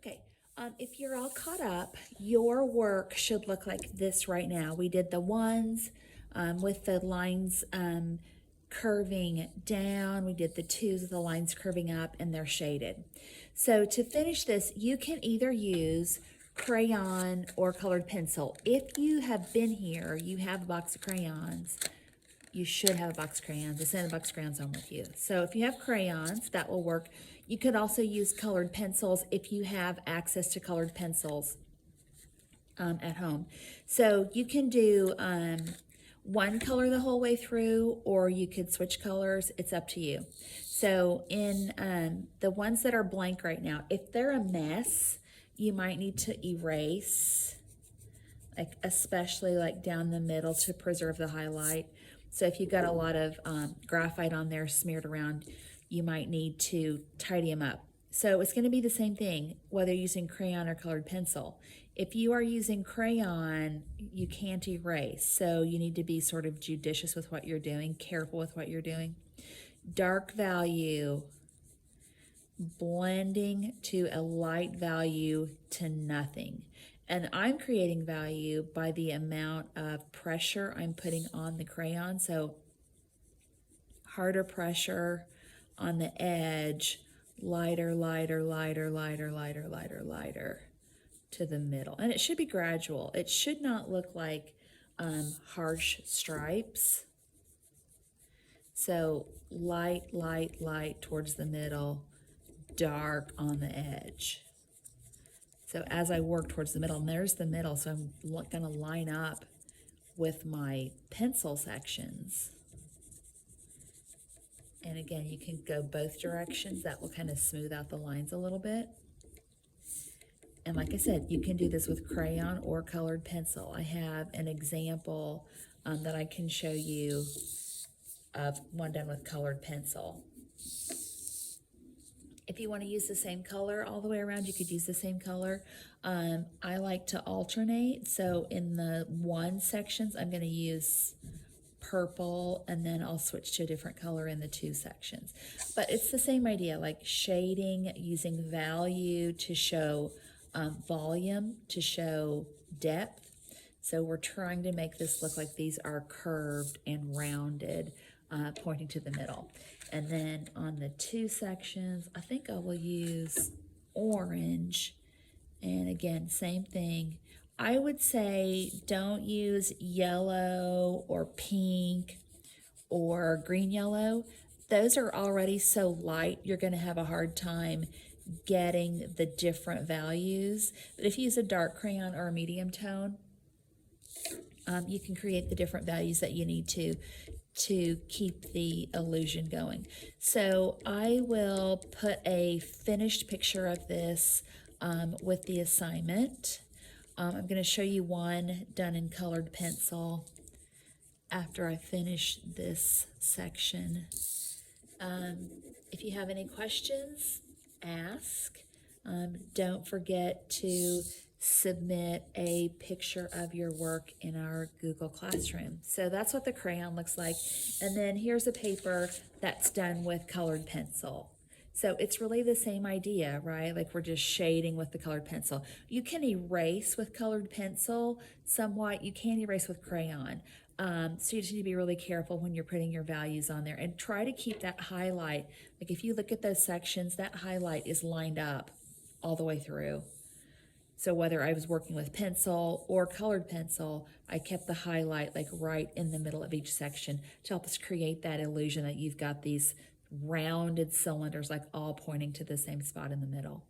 Okay, if you're all caught up, your work should look like this right now. We did the ones with the lines curving down. We did the twos with the lines curving up, and they're shaded. So to finish this, you can either use crayon or colored pencil. If you have been here, you have a box of crayons. You should have a box of crayons. I sent a box of crayons home with you. So if you have crayons, that will work. You could also use colored pencils if you have access to colored pencils at home. So you can do one color the whole way through, or you could switch colors. It's up to you. So in the ones that are blank right now, if they're a mess, you might need to erase, like especially like down the middle to preserve the highlight. So if you've got a lot of graphite on there smeared around, you might need to tidy them up. So it's going to be the same thing, whether you're using crayon or colored pencil. If you are using crayon, you can't erase. So you need to be sort of judicious with what you're doing, careful with what you're doing. Dark value, blending to a light value to nothing. And I'm creating value by the amount of pressure I'm putting on the crayon. So harder pressure on the edge, lighter, lighter, lighter, lighter, lighter, lighter, lighter to the middle. And it should be gradual. It should not look like harsh stripes. So light, light, light towards the middle, dark on the edge. So as I work towards the middle, and there's the middle, so I'm going to line up with my pencil sections. And again, you can go both directions. That will kind of smooth out the lines a little bit. And like I said, you can do this with crayon or colored pencil. I have an example that I can show you of one done with colored pencil. If you want to use the same color all the way around, you could use the same color. I like to alternate. So in the one sections, I'm going to use purple, and then I'll switch to a different color in the two sections. But it's the same idea, like shading, using value to show volume, to show depth. So we're trying to make this look like these are curved and rounded, pointing to the middle. And then on the two sections, I think I will use orange. And again, same thing. I would say don't use yellow or pink or green yellow. Those are already so light, you're going to have a hard time getting the different values. But if you use a dark crayon or a medium tone, you can create the different values that you need to keep the illusion going. So I will put a finished picture of this with the assignment. I'm going to show you one done in colored pencil after I finish this section. If you have any questions, ask. Don't forget to submit a picture of your work in our Google Classroom. So that's what the crayon looks like. And then here's a paper that's done with colored pencil. So it's really the same idea, right? Like we're just shading with the colored pencil. You can erase with colored pencil somewhat. You can erase with crayon. So you just need to be really careful when you're putting your values on there, and try to keep that highlight. Like if you look at those sections, that highlight is lined up all the way through. So whether I was working with pencil or colored pencil, I kept the highlight like right in the middle of each section to help us create that illusion that you've got these rounded cylinders like all pointing to the same spot in the middle.